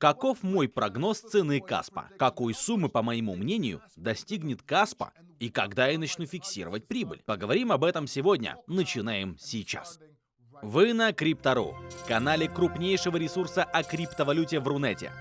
Каков мой прогноз цены Каспа? Какой суммы, по моему мнению, достигнет Каспа? И когда я начну фиксировать прибыль? Поговорим об этом сегодня. Начинаем сейчас. Вы на Криптору, канале крупнейшего ресурса о криптовалюте в Рунете.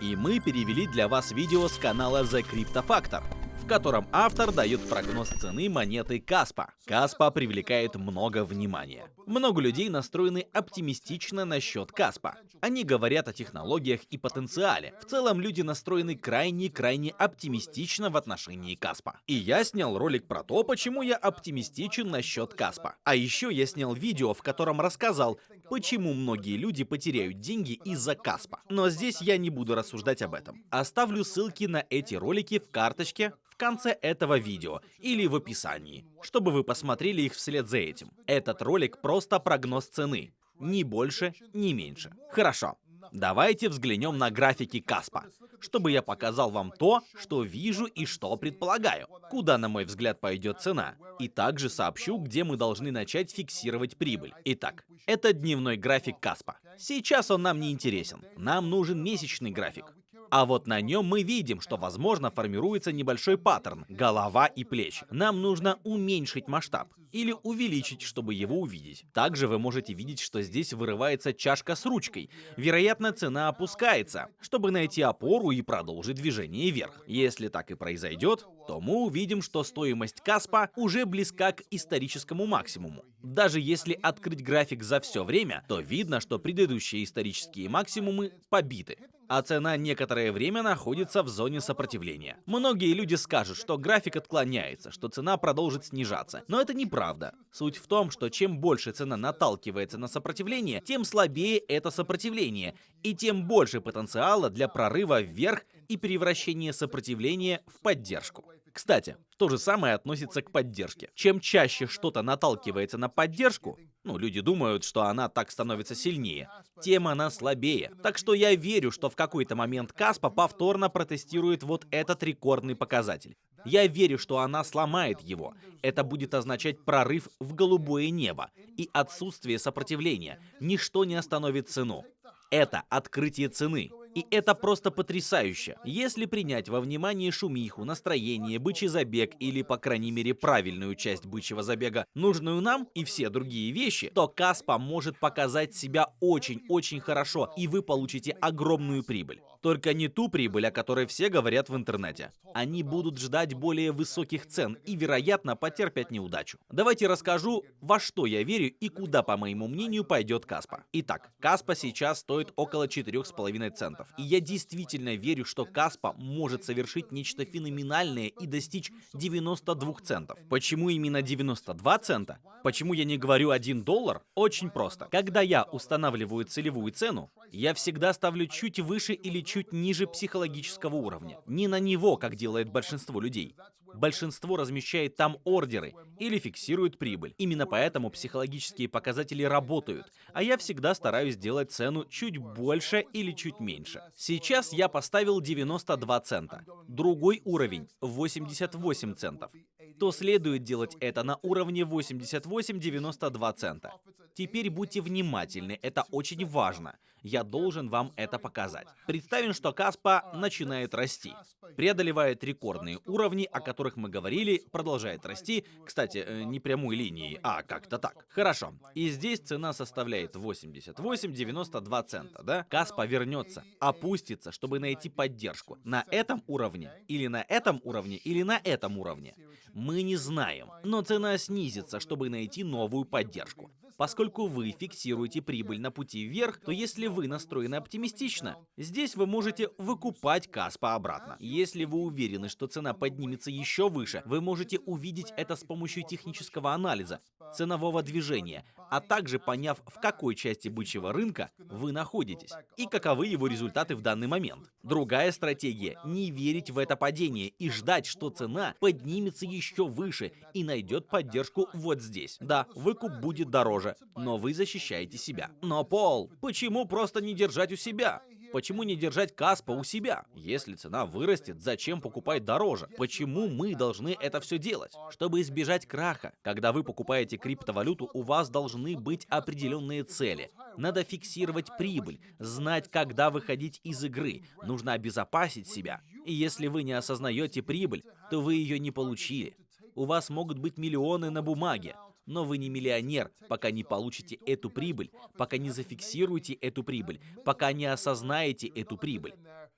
И мы перевели для вас видео с канала The Crypto Factor, в котором автор дает прогноз цены монеты Каспа. Каспа привлекает много внимания. Много людей настроены оптимистично насчет Каспа. Они говорят о технологиях и потенциале. В целом люди настроены крайне оптимистично в отношении Каспа. И я снял ролик про то, почему я оптимистичен насчет Каспа. А еще я снял видео, в котором рассказал, почему многие люди потеряют деньги из-за Каспа. Но здесь я не буду рассуждать об этом. Оставлю ссылки на эти ролики в карточке в конце этого видео или в описании, чтобы вы посмотрели их вслед за этим. Этот ролик просто прогноз цены. Ни больше, ни меньше. Хорошо. Давайте взглянем на графики Каспа, чтобы я показал вам то, что вижу и что предполагаю, куда, на мой взгляд, пойдет цена, и также сообщу, где мы должны начать фиксировать прибыль. Итак, это дневной график Каспа. Сейчас он нам не интересен, нам нужен месячный график. А вот на нем мы видим, что, возможно, формируется небольшой паттерн – голова и плечи. Нам нужно уменьшить масштаб или увеличить, чтобы его увидеть. Также вы можете видеть, что здесь вырывается чашка с ручкой. Вероятно, цена опускается, чтобы найти опору и продолжить движение вверх. Если так и произойдет, то мы увидим, что стоимость Каспа уже близка к историческому максимуму. Даже если открыть график за все время, то видно, что предыдущие исторические максимумы побиты, а цена некоторое время находится в зоне сопротивления. Многие люди скажут, что график отклоняется, что цена продолжит снижаться, но это неправда. Суть в том, что чем больше цена наталкивается на сопротивление, тем слабее это сопротивление, и тем больше потенциала для прорыва вверх и превращения сопротивления в поддержку. Кстати, то же самое относится к поддержке. Чем чаще что-то наталкивается на поддержку, люди думают, что она так становится сильнее, тем она слабее. Так что я верю, что в какой-то момент Каспа повторно протестирует вот этот рекордный показатель. Я верю, что она сломает его. Это будет означать прорыв в голубое небо и отсутствие сопротивления. Ничто не остановит цену. Это открытие цены. И это просто потрясающе. Если принять во внимание шумиху, настроение, бычий забег или, по крайней мере, правильную часть бычьего забега, нужную нам и все другие вещи, то Каспа может показать себя очень хорошо, и вы получите огромную прибыль. Только не ту прибыль, о которой все говорят в интернете. Они будут ждать более высоких цен и, вероятно, потерпят неудачу. Давайте расскажу, во что я верю и куда, по моему мнению, пойдет Каспа. Итак, Каспа сейчас стоит около 4,5 центов. И я действительно верю, что Каспа может совершить нечто феноменальное и достичь 92 центов. Почему именно 92 цента? Почему я не говорю $1? Очень просто. Когда я устанавливаю целевую цену, я всегда ставлю чуть выше или чуть ниже психологического уровня. Не на него, как делает большинство людей. Большинство размещает там ордеры или фиксирует прибыль. Именно поэтому психологические показатели работают, а я всегда стараюсь делать цену чуть больше или чуть меньше. Сейчас я поставил 92 цента. Другой уровень – 88 центов. То следует делать это на уровне 88-92 цента. Теперь будьте внимательны, это очень важно. Я должен вам это показать. Представим, что Каспа начинает расти, преодолевает рекордные уровни, о которых мы говорили, продолжает расти, кстати, не прямой линией, а как-то так. Хорошо, и здесь цена составляет 88-92 цента, да? Каспа вернется, опустится, чтобы найти поддержку. На этом уровне, или на этом уровне, или на этом уровне. Мы не знаем, но цена снизится, чтобы найти новую поддержку. Поскольку вы фиксируете прибыль на пути вверх, то если вы настроены оптимистично, здесь вы можете выкупать Каспа обратно. Если вы уверены, что цена поднимется еще выше, вы можете увидеть это с помощью технического анализа, ценового движения, а также поняв, в какой части бычьего рынка вы находитесь и каковы его результаты в данный момент. Другая стратегия – не верить в это падение и ждать, что цена поднимется еще выше и найдет поддержку вот здесь. Да, выкуп будет дороже, но вы защищаете себя. Но, Пол, почему просто не держать у себя? Почему не держать Каспа у себя? Если цена вырастет, зачем покупать дороже? Почему мы должны это все делать? Чтобы избежать краха, когда вы покупаете криптовалюту, у вас должны быть определенные цели. Надо фиксировать прибыль, знать, когда выходить из игры. Нужно обезопасить себя. И если вы не осознаете прибыль, то вы ее не получили. У вас могут быть миллионы на бумаге, но вы не миллионер, пока не получите эту прибыль, пока не зафиксируете эту прибыль, пока не осознаете эту прибыль.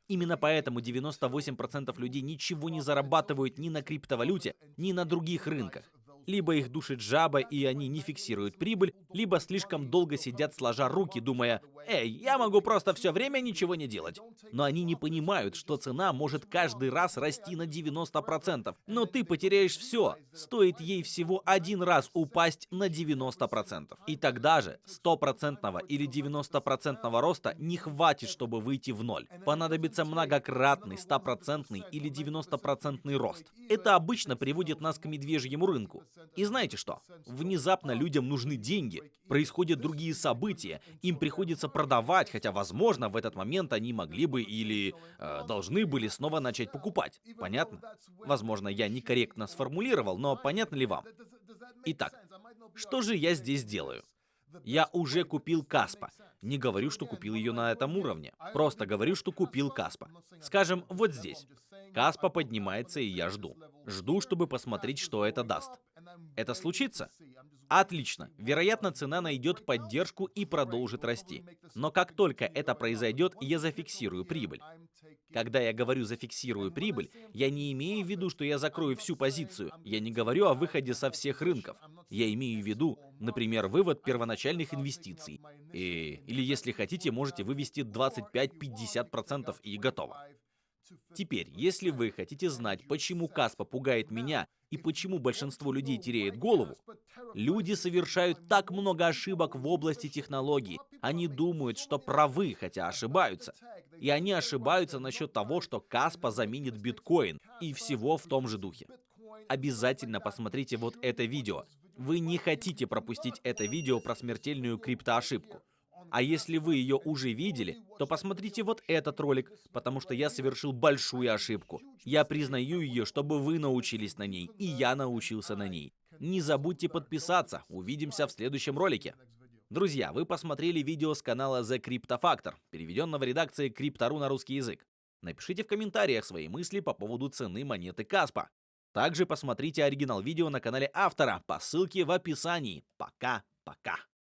Именно поэтому 98% людей ничего не зарабатывают ни на криптовалюте, ни на других рынках. Либо их душит жаба, и они не фиксируют прибыль, либо слишком долго сидят сложа руки, думая: «Эй, я могу просто все время ничего не делать». Но они не понимают, что цена может каждый раз расти на 90%. Но ты потеряешь все. Стоит ей всего один раз упасть на 90%. И тогда же 100% или 90% роста не хватит, чтобы выйти в ноль. Понадобится многократный 100% или 90% рост. Это обычно приводит нас к медвежьему рынку. И знаете что? Внезапно людям нужны деньги, происходят другие события, им приходится продавать, хотя, возможно, в этот момент они могли бы или должны были снова начать покупать. Понятно? Возможно, я некорректно сформулировал, но понятно ли вам? Итак, что же я здесь делаю? Я уже купил Каспа. Не говорю, что купил ее на этом уровне. Просто говорю, что купил Каспа. Скажем, вот здесь. Каспа поднимается, и я жду. Жду, чтобы посмотреть, что это даст. Это случится? Отлично. Вероятно, цена найдет поддержку и продолжит расти. Но как только это произойдет, я зафиксирую прибыль. Когда я говорю «зафиксирую прибыль», я не имею в виду, что я закрою всю позицию. Я не говорю о выходе со всех рынков. Я имею в виду, например, вывод первоначальных инвестиций. Или, если хотите, можете вывести 25-50% и готово. Теперь, если вы хотите знать, почему Каспа пугает меня и почему большинство людей теряет голову, люди совершают так много ошибок в области технологий. Они думают, что правы, хотя ошибаются. И они ошибаются насчет того, что Каспа заменит биткоин и всего в том же духе. Обязательно посмотрите вот это видео. Вы не хотите пропустить это видео про смертельную криптоошибку. А если вы ее уже видели, то посмотрите вот этот ролик, потому что я совершил большую ошибку. Я признаю ее, чтобы вы научились на ней, и я научился на ней. Не забудьте подписаться. Увидимся в следующем ролике. Друзья, вы посмотрели видео с канала The Crypto Factor, переведенного редакцией Crypto.ru на русский язык. Напишите в комментариях свои мысли по поводу цены монеты Каспа. Также посмотрите оригинал видео на канале автора по ссылке в описании. Пока-пока.